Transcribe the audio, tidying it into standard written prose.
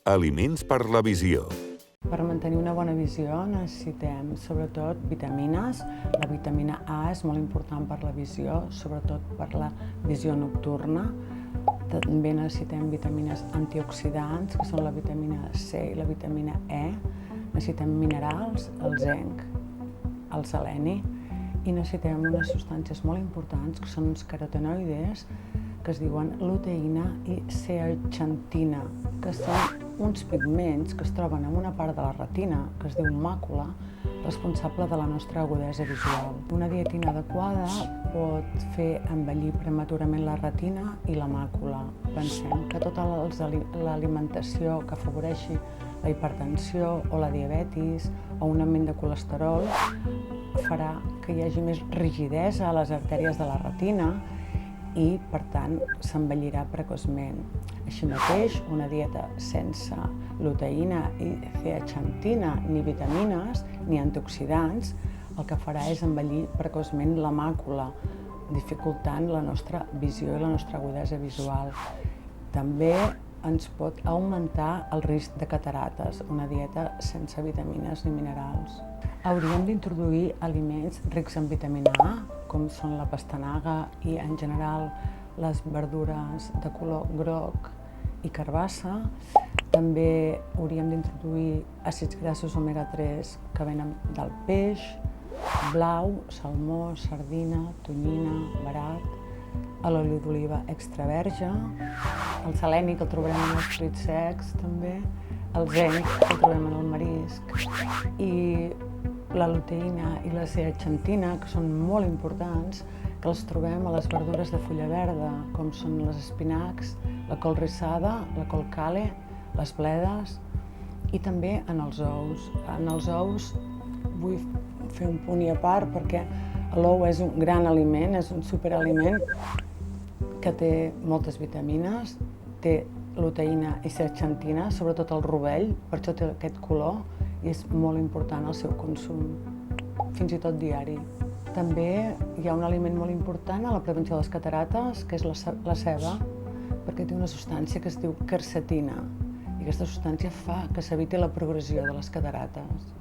Aliments per la visió. Per mantenir una bona visió necessitem sobretot vitamines. La vitamina A és molt important per la visió, sobretot per la visió nocturna. També necessitem vitamines antioxidants, que són la vitamina C i la vitamina E. Necessitem minerals, el zinc, el seleni, i necessitem unes substàncies molt importants, que són uns carotenoides, que es diuen luteïna i zeaxantina, que són uns pigments que es troben en una part de la retina, que es diu màcula, responsable de la nostra agudesa visual. Una dieta inadequada pot fer envellir prematurament la retina i la màcula. Pensem que tota l'alimentació que afavoreixi la hipertensió o la diabetis o un augment de colesterol farà que hi hagi més rigidesa a les artèries de la retina i, per tant, s'envellirà precoçment. Així mateix, una dieta sense luteïna i zeaxantina, ni vitamines ni antioxidants, el que farà és envellir precoçment la màcula, dificultant la nostra visió i la nostra agudesa visual. També ens pot augmentar el risc de catarates, una dieta sense vitamines ni minerals. Hauríem d'introduir aliments rics en vitamina A, com són la pastanaga i, en general, les verdures de color groc i carbassa. També hauríem d'introduir àcids grassos omega-3 que venen del peix, blau, salmó, sardina, tonyina, verat, l'oli d'oliva extra verge, el seleni, que el trobarem en els fruits secs també, el zinc, que el trobem en el marisc, i la luteïna i la zeaxantina, que són molt importants, que els trobem a les verdures de fulla verda, com són les espinacs, la col rissada, la col cale, les bledes, i també en els ous. En els ous vull fer un punt i a part, perquè l'ou és un gran aliment, és un superaliment que té moltes vitamines, té luteïna i zeaxantina, sobretot el rovell, per això té aquest color, i és molt important el seu consum, fins i tot diari. També hi ha un aliment molt important a la prevenció de les catarates, que és la ceba, perquè té una substància que es diu quercetina, i aquesta substància fa que s'eviti la progressió de les catarates.